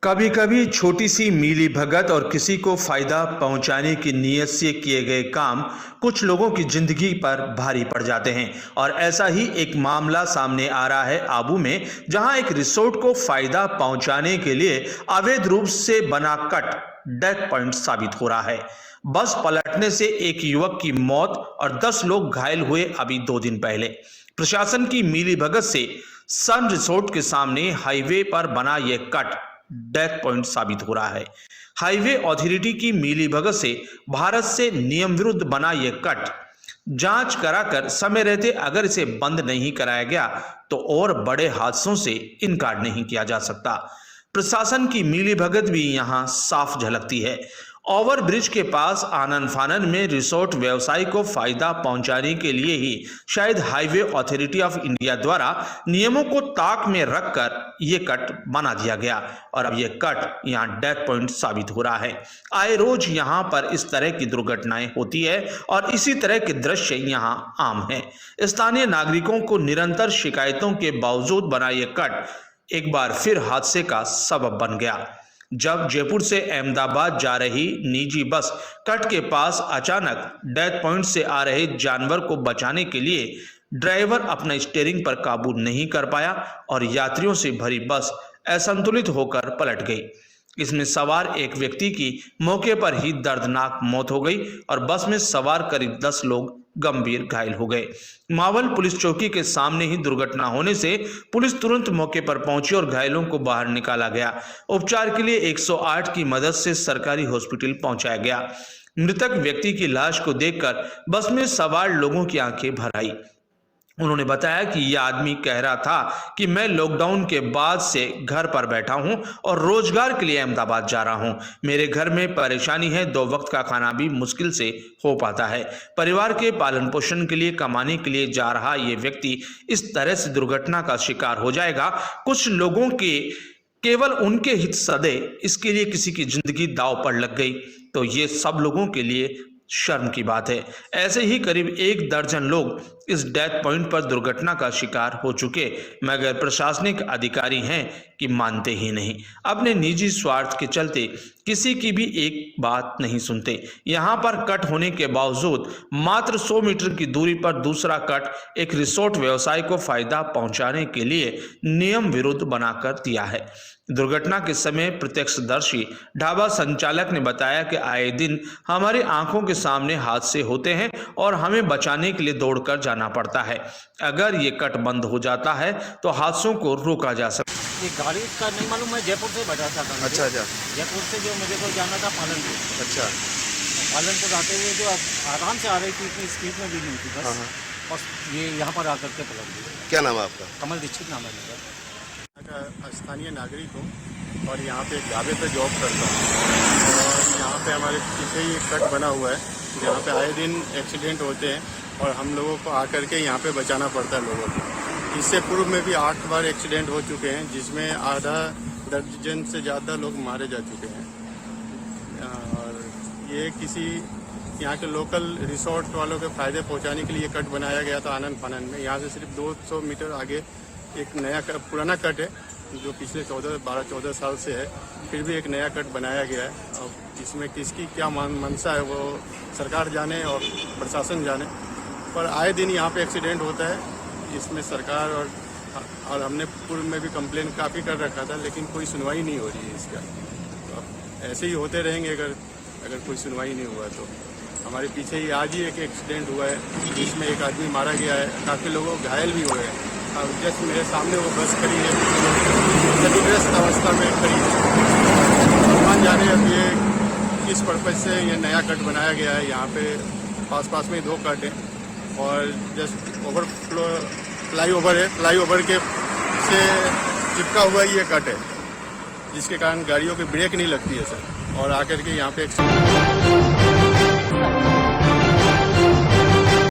कभी कभी छोटी सी मिली भगत और किसी को फायदा पहुंचाने की नीयत से किए गए काम कुछ लोगों की जिंदगी पर भारी पड़ जाते हैं। और ऐसा ही एक मामला सामने आ रहा है आबू में, जहां एक रिसोर्ट को फायदा पहुंचाने के लिए अवैध रूप से बना कट डेथ पॉइंट साबित हो रहा है। बस पलटने से एक युवक की मौत और 10 लोग घायल हुए अभी 2 दिन पहले। प्रशासन की मिली भगत से सन रिसोर्ट के सामने हाईवे पर बना यह कट डेथ पॉइंट साबित हो रहा है। हाईवे अथॉरिटी की मिलीभगत से भारत से नियम विरुद्ध बना यह कट जांच कराकर समय रहते अगर इसे बंद नहीं कराया गया तो और बड़े हादसों से इनकार नहीं किया जा सकता। प्रशासन की मिलीभगत भी यहां साफ झलकती है। ओवरब्रिज के पास आनन फानन में रिसोर्ट व्यवसायी को फायदा पहुंचाने के लिए ही शायद हाईवे अथॉरिटी ऑफ इंडिया द्वारा नियमों को ताक में रखकर यह कट बना दिया गया और अब यह कट यहां डेथ पॉइंट साबित हो रहा है। आए रोज यहां पर इस तरह की दुर्घटनाएं होती है और इसी तरह के दृश्य यहां आम है। स्थानीय नागरिकों को निरंतर शिकायतों के बावजूद बना यह कट एक बार फिर हादसे का सबब बन गया। जब जयपुर से अहमदाबाद जा रही निजी बस कट के पास अचानक डेथ पॉइंट से आ रहे जानवर को बचाने के लिए ड्राइवर अपना स्टीयरिंग पर काबू नहीं कर पाया और यात्रियों से भरी बस असंतुलित होकर पलट गई। इसमें सवार एक व्यक्ति की मौके पर ही दर्दनाक मौत हो गई और बस में सवार करीब 10 लोग गंभीर घायल हो गए। मावल पुलिस चौकी के सामने ही दुर्घटना होने से पुलिस तुरंत मौके पर पहुंची और घायलों को बाहर निकाला गया। उपचार के लिए 108 की मदद से सरकारी हॉस्पिटल पहुंचाया गया। मृतक व्यक्ति की लाश को देखकर बस में सवार लोगों की आंखें भर आई। उन्होंने बताया कि यह आदमी कह रहा था कि मैं लॉकडाउन के बाद से घर पर बैठा हूं और रोजगार के लिए अहमदाबाद जा रहा हूं। मेरे घर में परेशानी है, 2 वक्त का खाना भी मुश्किल से हो पाता है। परिवार के पालन पोषण के लिए कमाने के लिए जा रहा ये व्यक्ति इस तरह से दुर्घटना का शिकार हो जाएगा। कुछ लोगों के केवल उनके हित सदे इसके लिए किसी की जिंदगी दांव पर लग गई तो ये सब लोगों के लिए शर्म की बात है। ऐसे ही करीब 1 दर्जन लोग इस डेथ पॉइंट पर दुर्घटना का शिकार हो चुके, मगर प्रशासनिक अधिकारी हैं कि मानते ही नहीं। अपने निजी स्वार्थ के चलते किसी की भी एक बात नहीं सुनते। यहां पर कट होने के बावजूद मात्र 100 मीटर की दूरी पर दूसरा कट एक रिसोर्ट व्यवसाय को फायदा पहुंचाने के लिए नियम विरुद्ध बनाकर दिया है। दुर्घटना के समय प्रत्यक्षदर्शी ढाबा संचालक ने बताया कि आए दिन हमारी आंखों के सामने हादसे होते हैं और हमें बचाने के लिए दौड़कर जाना पड़ता है। अगर ये कट बंद हो जाता है तो हादसों को रोका जा सकता है। ये गाड़ी का नहीं मालूम, मैं जयपुर से बैठा था। अच्छा। जयपुर से जो मुझे को जाना था पालनपुर। अच्छा। पालनपुर आते हुए जो आराम से आ रही थी, इतनी स्पीड में भी नहीं थी बस। और ये यहाँ पर आकर के पलट गई। क्या नाम है आपका? कमल दीक्षित नाम है मेरा। स्थानीय नागरिक हूँ और यहाँ पे एक ढाबे पे जॉब करता हूँ और यहाँ पे हमारे पीछे ही एक कट बना हुआ है जहाँ पे आए दिन एक्सीडेंट होते हैं और हम लोगों को आकर के यहाँ पे बचाना पड़ता है लोगों को। इससे पूर्व में भी 8 बार एक्सीडेंट हो चुके हैं जिसमें आधा दर्जन से ज़्यादा लोग मारे जा चुके हैं। और ये किसी यहाँ के लोकल रिसोर्ट वालों के फ़ायदे पहुँचाने के लिए कट बनाया गया था आनन फानन में। यहाँ से सिर्फ 200 मीटर आगे एक नया पुराना कट है जो पिछले 12-14 साल से है, फिर भी एक नया कट बनाया गया है। अब इसमें किसकी क्या मंशा है वो सरकार जाने और प्रशासन जाने, पर आए दिन यहाँ पे एक्सीडेंट होता है। इसमें सरकार और हमने पूर्व में भी कंप्लेन काफ़ी कर रखा था लेकिन कोई सुनवाई नहीं हो रही है इसका। तो अब ऐसे ही होते रहेंगे अगर कोई सुनवाई नहीं हुआ तो। हमारे पीछे ही आज ही एक एक्सीडेंट हुआ है जिसमें एक आदमी मारा गया है, काफ़ी लोग घायल भी हुए हैं। अब जस्ट मेरे सामने वो बस खड़ी है, क्षतिग्रस्त अवस्था में खड़ी है। भगवान जाने अब ये किस पर्पज से ये नया कट बनाया गया है। यहाँ पे पास में 2 कट हैं और जस्ट ओवरफ्लो फ्लाईओवर है, फ्लाईओवर के से चिपका हुआ ये कट है जिसके कारण गाड़ियों की ब्रेक नहीं लगती है सर और आकर के यहाँ पे